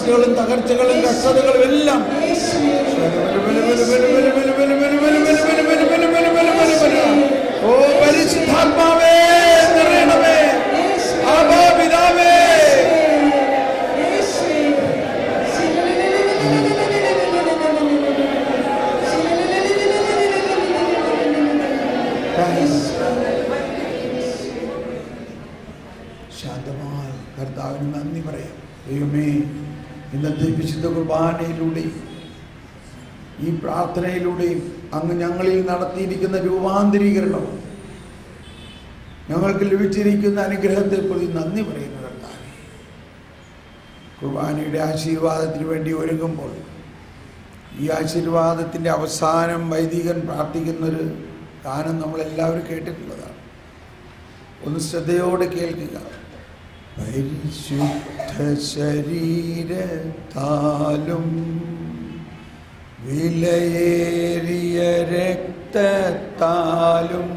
ബുദ്ധിമുട്ടുകളും തകർച്ചകളും കഷ്ടതകളും എല്ലാം ഓ പരിശുദ്ധാത്മാവേ നിറയണമേ. ആബാ പിതാവേ, ശാന്തമായി കർത്താവിന് നന്ദി പറയാം. ദൈവമേ, ഇന്നത്തെ വിശുദ്ധ കുർബാനയിലൂടെയും ഈ പ്രാർത്ഥനയിലൂടെയും അങ്ങ് ഞങ്ങളിൽ നടത്തിയിരിക്കുന്ന രൂപാന്തരീകരണവും ഞങ്ങൾക്ക് ലഭിച്ചിരിക്കുന്ന അനുഗ്രഹത്തെ പ്രതി നന്ദി പറയുന്നു കർത്താവേ. കുർബാനയുടെ ആശീർവാദത്തിന് വേണ്ടി ഒരുങ്ങുമ്പോൾ ഈ ആശീർവാദത്തിൻ്റെ അവസാനം വൈദികൻ പ്രാർത്ഥിക്കുന്നൊരു ഗാനം നമ്മളെല്ലാവരും കേട്ടിട്ടുള്ളതാണ്. ഒന്ന് ശ്രദ്ധയോടെ കേൾക്കുക. പരിശുദ്ധ ശരീരത്താലും വിലയേറിയ രക്തത്താലും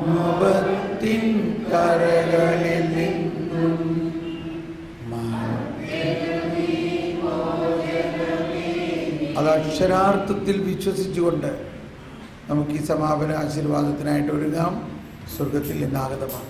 പാപത്തിൻ കരകളിൽ നിന്നും അത് അക്ഷരാർത്ഥത്തിൽ വിശ്വസിച്ചുകൊണ്ട് നമുക്ക് ഈ സമാപന ആശീർവാദത്തിനായിട്ട് ഒരുങ്ങാം. സ്വർഗത്തിൽ നിന്നാഗതമാണ്.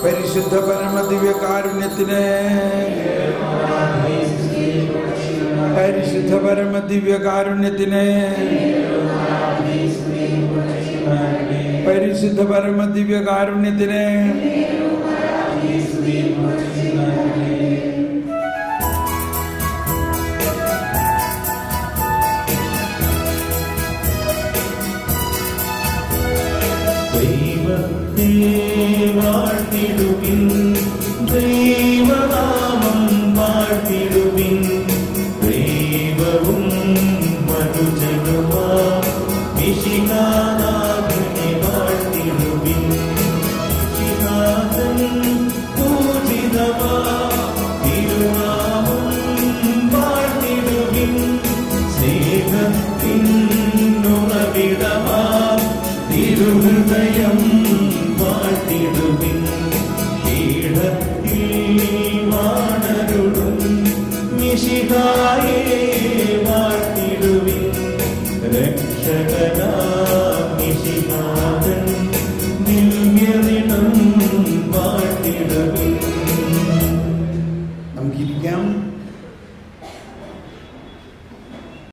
പരിശുദ്ധ പരമദിവ്യകാരുണ്യത്തിന്, പരിശുദ്ധ പരമദിവ്യകാരുണ്യത്തിന്, പരിശുദ്ധ പരമദിവ്യകാരുണ്യത്തിന് വാഴ്ത്തിടുവിൻ, ദൈവനാമം വാഴ്ത്തിടുവിൻ. ദൈവവും മനുജനുമാം മിശിഹാനാഥനെ വാഴ്ത്തിടുവിൻ. മിശിഹാതൻ പൂജിതമാം വാഴ്ത്തിടുവിൻ